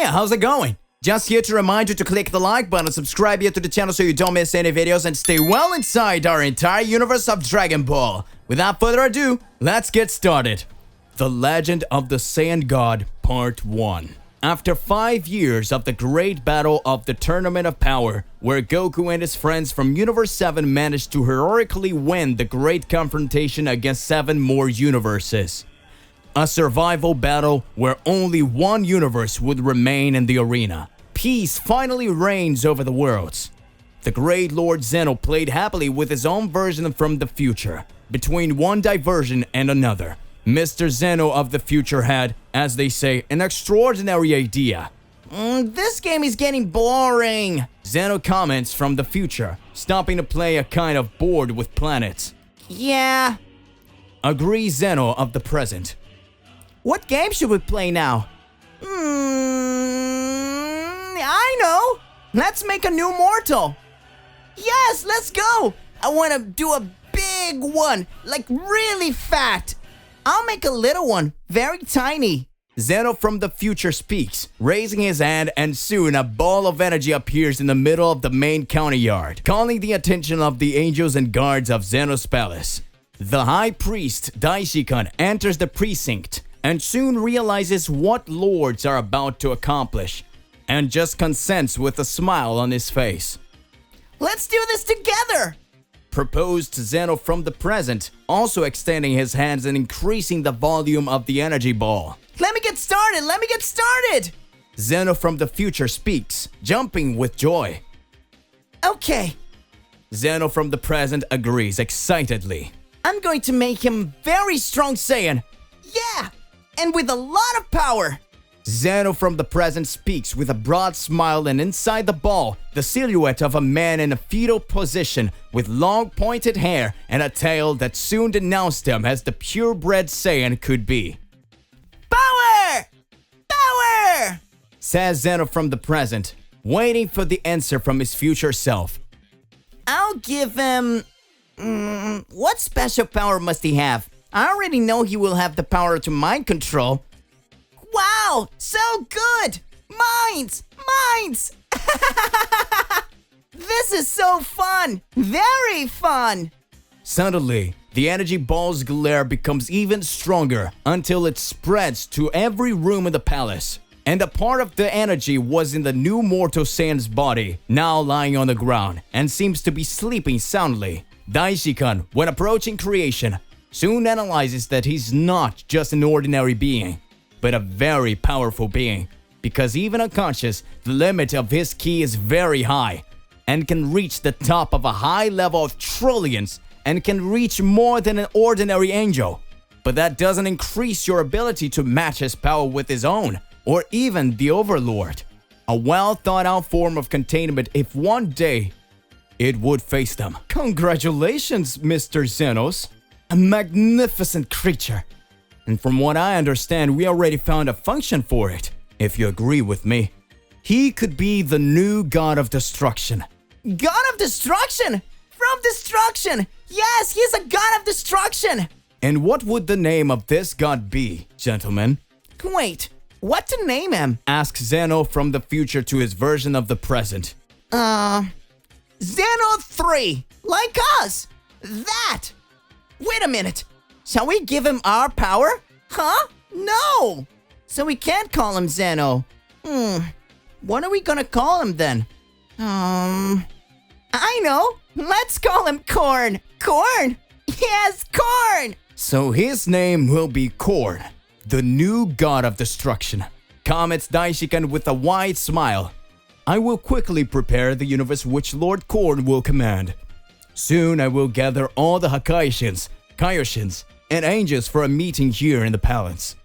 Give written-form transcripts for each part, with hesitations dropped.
how's it going? Just here to remind you to click the like button, subscribe here to the channel so you don't miss any videos, and stay well inside our entire universe of Dragon Ball. Without further ado, let's get started. The Legend of the Saiyan God, Part 1. After 5 years of the great battle of the Tournament of Power, where Goku and his friends from Universe 7 managed to heroically win the great confrontation against 7 more universes. A survival battle where only one universe would remain in the arena. Peace finally reigns over the worlds. The great Lord Zeno played happily with his own version from the future, between one diversion and another. Mr. Zeno of the future had, as they say, an extraordinary idea. This game is getting boring, Zeno comments from the future, stopping to play a kind of board with planets. Yeah, agrees Zeno of the present. What game should we play now? I know! Let's make a new mortal! Yes, let's go! I want to do a big one, like really fat. I'll make a little one, very tiny. Zeno from the future speaks, raising his hand, and soon a ball of energy appears in the middle of the main county yard, calling the attention of the angels and guards of Zeno's palace. The high priest, Daishikan, enters the precinct, and soon realizes what lords are about to accomplish, and just consents with a smile on his face. Let's do this together! Proposed Zeno from the present, also extending his hands and increasing the volume of the energy ball. Let me get started! Zeno from the future speaks, jumping with joy. Okay. Zeno from the present agrees excitedly. I'm going to make him very strong Saiyan. Yeah! And with a lot of power! Zeno from the present speaks with a broad smile, and inside the ball, the silhouette of a man in a fetal position with long pointed hair and a tail that soon denounced him as the purebred Saiyan could be. Power! Power! Says Zeno from the present, waiting for the answer from his future self. I'll give him... what special power must he have? I already know he will have the power to mind control. Wow, so good! Minds! This is so fun! Very fun! Suddenly, the energy ball's glare becomes even stronger until it spreads to every room in the palace. And a part of the energy was in the new mortal Saiyan's body, now lying on the ground, and seems to be sleeping soundly. Daishikan, when approaching creation, soon analyzes that he's not just an ordinary being, but a very powerful being, because even unconscious, the limit of his ki is very high, and can reach the top of a high level of trillions, and can reach more than an ordinary angel. But that doesn't increase your ability to match his power with his own, or even the Overlord. A well thought out form of containment if one day it would face them. Congratulations, Mr. Zenos. A magnificent creature. And from what I understand, we already found a function for it, if you agree with me. He could be the new God of Destruction. God of Destruction? From Destruction! Yes, he's a God of Destruction! And what would the name of this God be, gentlemen? Wait, what to name him? Asks Zeno from the future to his version of the present. Zeno 3, like us! That! Wait a minute! Shall we give him our power? Huh? No! So we can't call him Zeno. What are we gonna call him then? I know! Let's call him Corn! Corn! Yes, Corn! So his name will be Corn, the new God of Destruction. Comments Daishikan with a wide smile. I will quickly prepare the universe which Lord Corn will command. Soon I will gather all the Hakaishins, Kaioshins, and angels for a meeting here in the palace.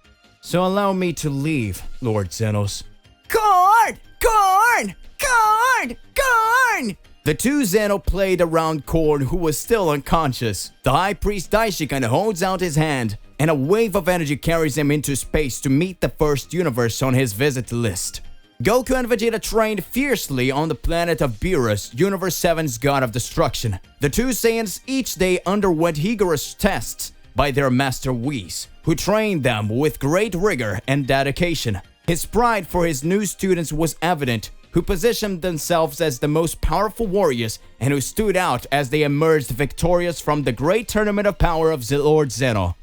So allow me to leave, Lord Zenos. Corn! Corn! Corn! Corn! The two Zeno played around Corn, who was still unconscious. The high priest Daishikan holds out his hand, and a wave of energy carries him into space to meet the first universe on his visit list. Goku and Vegeta trained fiercely on the planet of Beerus, Universe 7's God of Destruction. The two Saiyans each day underwent rigorous tests by their master Whis, who trained them with great rigor and dedication. His pride for his new students was evident, who positioned themselves as the most powerful warriors and who stood out as they emerged victorious from the great tournament of power of Lord Zeno.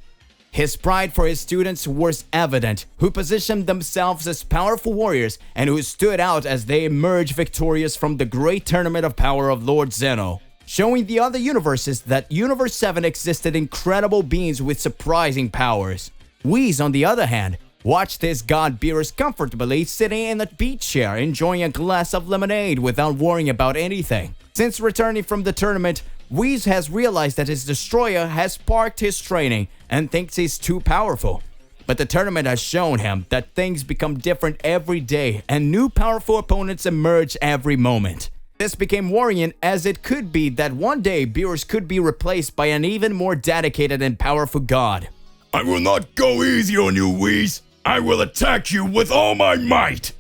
His pride for his students was evident, who positioned themselves as powerful warriors and who stood out as they emerged victorious from the great tournament of power of Lord Zeno, showing the other universes that Universe 7 existed incredible beings with surprising powers. Whis, on the other hand, watched his god Beerus comfortably sitting in a beach chair enjoying a glass of lemonade without worrying about anything. Since returning from the tournament, Whis has realized that his destroyer has sparked his training and thinks he's too powerful. But the tournament has shown him that things become different every day and new powerful opponents emerge every moment. This became worrying as it could be that one day Beerus could be replaced by an even more dedicated and powerful god. I will not go easy on you, Whis. I will attack you with all my might,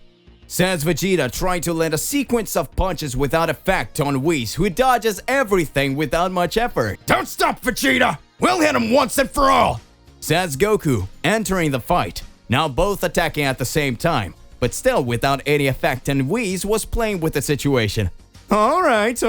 says Vegeta, trying to land a sequence of punches without effect on Whis, who dodges everything without much effort. Don't stop, Vegeta! We'll hit him once and for all, says Goku, entering the fight, now both attacking at the same time, but still without any effect, and Whis was playing with the situation. Alright,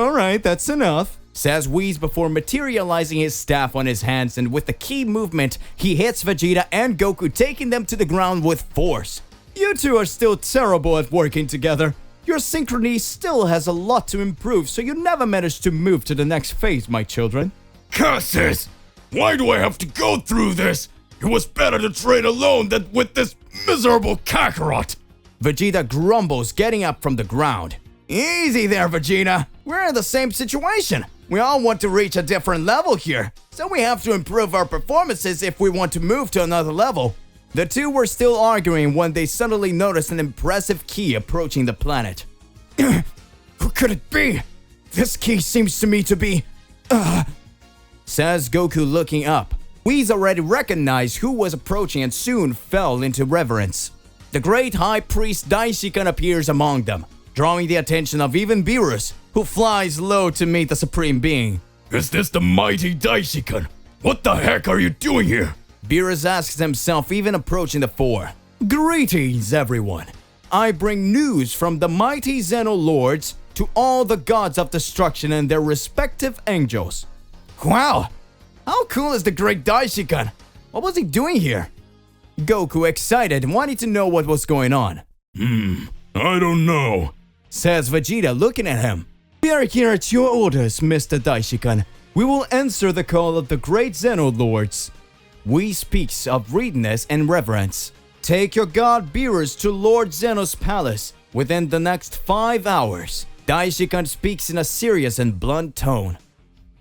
that's enough, says Whis before materializing his staff on his hands, and with a key movement, he hits Vegeta and Goku, taking them to the ground with force. You two are still terrible at working together. Your synchrony still has a lot to improve, so you never managed to move to the next phase, my children. Curses! Why do I have to go through this? It was better to train alone than with this miserable Kakarot! Vegeta grumbles, getting up from the ground. Easy there, Vegeta. We're in the same situation. We all want to reach a different level here, so we have to improve our performances if we want to move to another level. The two were still arguing when they suddenly noticed an impressive key approaching the planet. Who could it be? This key seems to me to be... says Goku, looking up. Whis already recognized who was approaching and soon fell into reverence. The great High Priest Daishikan appears among them, drawing the attention of even Beerus, who flies low to meet the Supreme Being. Is this the mighty Daishikan? What the heck are you doing here? Beerus asks himself, even approaching the four. Greetings, everyone. I bring news from the mighty Zeno Lords to all the gods of destruction and their respective angels. Wow! How cool is the great Daishikan? What was he doing here? Goku, excited, wanting to know what was going on. I don't know, says Vegeta, looking at him. We are here at your orders, Mr. Daishikan. We will answer the call of the great Zeno Lords. Whis speaks of readiness and reverence. Take your god Beerus to Lord Zeno's palace within the next 5 hours. Daishikan speaks in a serious and blunt tone.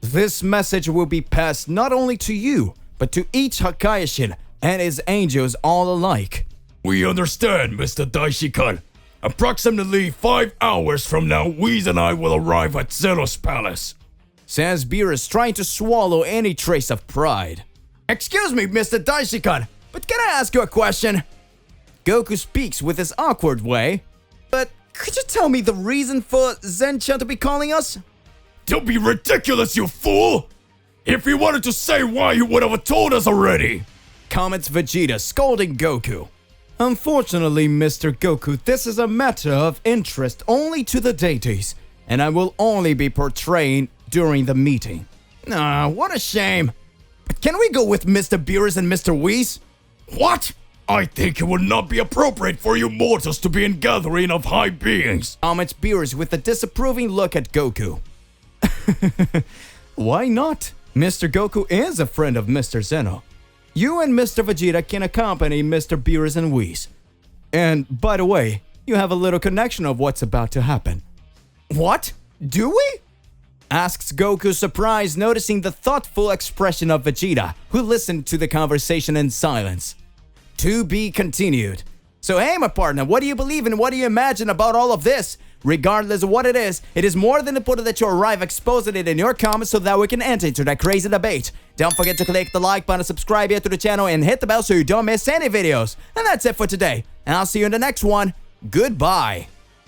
This message will be passed not only to you, but to each Hakaiishin and his angels all alike. We understand, Mr. Daishikan. Approximately 5 hours from now, Whis and I will arrive at Zeno's palace, says Beerus, trying to swallow any trace of pride. Excuse me, Mr. Daishikan, but can I ask you a question? Goku speaks with his awkward way. But could you tell me the reason for Zen-chan to be calling us? Don't be ridiculous, you fool! If he wanted to say why, he would have told us already, comments Vegeta, scolding Goku. Unfortunately, Mr. Goku, this is a matter of interest only to the deities, and I will only be portraying during the meeting. Ah, what a shame. But can we go with Mr. Beerus and Mr. Whis? What? I think it would not be appropriate for you mortals to be in gathering of high beings, comments Beerus with a disapproving look at Goku. Why not? Mr. Goku is a friend of Mr. Zeno. You and Mr. Vegeta can accompany Mr. Beerus and Whis. And, by the way, you have a little connection of what's about to happen. What? Do we? Asks Goku, surprised, noticing the thoughtful expression of Vegeta, who listened to the conversation in silence. To be continued. So hey, my partner, what do you believe in? What do you imagine about all of this? Regardless of what it is more than important that you arrive exposing it in your comments so that we can enter into that crazy debate. Don't forget to click the like button, subscribe here to the channel, and hit the bell so you don't miss any videos. And that's it for today. And I'll see you in the next one. Goodbye.